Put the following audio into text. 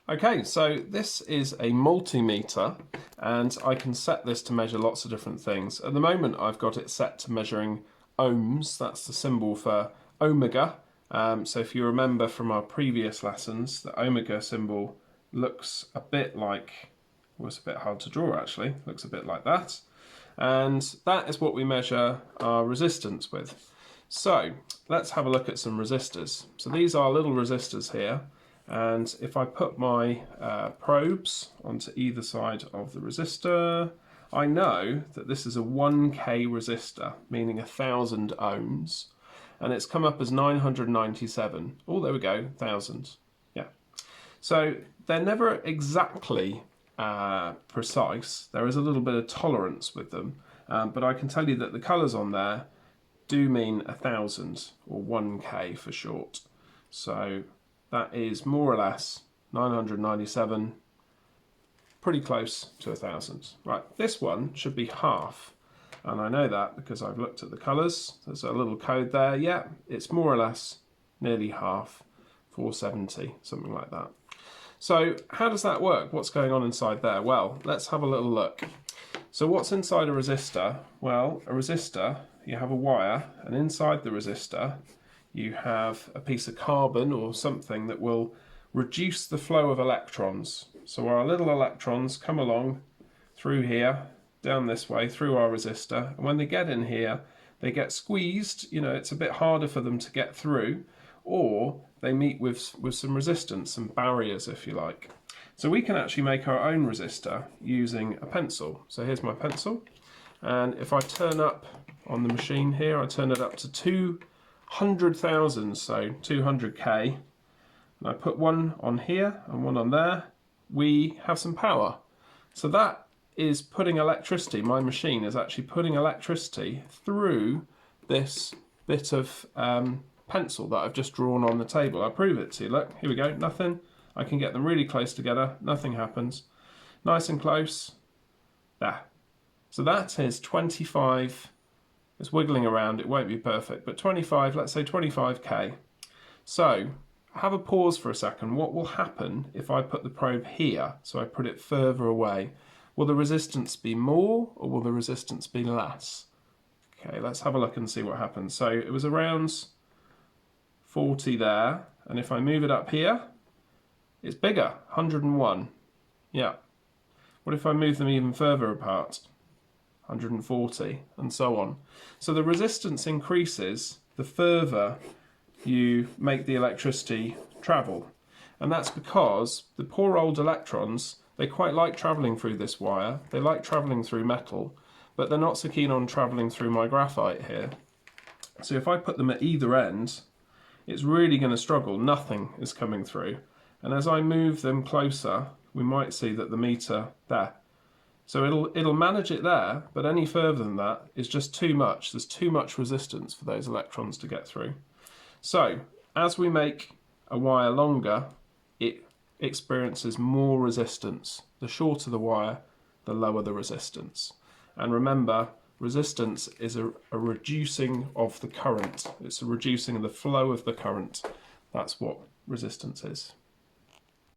Okay, so this is a multimeter and I can set this to measure lots of different things. At the moment I've got it set to measuring ohms, that's the symbol for omega. So if you remember from our previous lessons, the omega symbol looks a bit like, well, it's a bit hard to draw actually, looks a bit like that. And that is what we measure our resistance with. So let's have a look at some resistors. So these are little resistors here. And if I put my probes onto either side of the resistor, I know that this is a 1K resistor, meaning 1000 ohms, and it's come up as 997. Oh, there we go, 1000. Yeah. So they're never exactly precise. There is a little bit of tolerance with them, but I can tell you that the colours on there do mean 1000, or 1K for short. So that is more or less 997, pretty close to 1000. Right, this one should be half, and I know that because I've looked at the colours. There's a little code there. Yeah, it's more or less nearly half, 470, something like that. So how does that work? What's going on inside there? Well, let's have a little look. So what's inside a resistor? Well, a resistor, you have a wire, and inside the resistor you have a piece of carbon or something that will reduce the flow of electrons. So our little electrons come along through here, down this way, through our resistor, and when they get in here, they get squeezed. You know, it's a bit harder for them to get through, or they meet with some resistance, some barriers, if you like. So we can actually make our own resistor using a pencil. So here's my pencil, and if I turn up on the machine here, I turn it up to 200,000, so 200K, and I put one on here and one on there, we have some power. So that is putting electricity, my machine is actually putting electricity through this bit of pencil that I've just drawn on the table. I'll prove it to you. Look, here we go, nothing. I can get them really close together, nothing happens. Nice and close, there. So that is 25, it's wiggling around, it won't be perfect, but 25, let's say 25K. So have a pause for a second. What will happen if I put the probe here, so I put it further away? Will the resistance be more or will the resistance be less? Okay, let's have a look and see what happens. So it was around 40 there, and if I move it up here, it's bigger, 101. Yeah. What if I move them even further apart? 140, and so on. So the resistance increases the further you make the electricity travel. And that's because the poor old electrons, they quite like travelling through this wire. They like travelling through metal, but they're not so keen on travelling through my graphite here. So if I put them at either end, it's really going to struggle. Nothing is coming through. And as I move them closer, we might see that the meter there. So it'll manage it there, but any further than that is just too much. There's too much resistance for those electrons to get through. So as we make a wire longer, it experiences more resistance. The shorter the wire, the lower the resistance. And remember, resistance is a reducing of the current. It's a reducing of the flow of the current. That's what resistance is.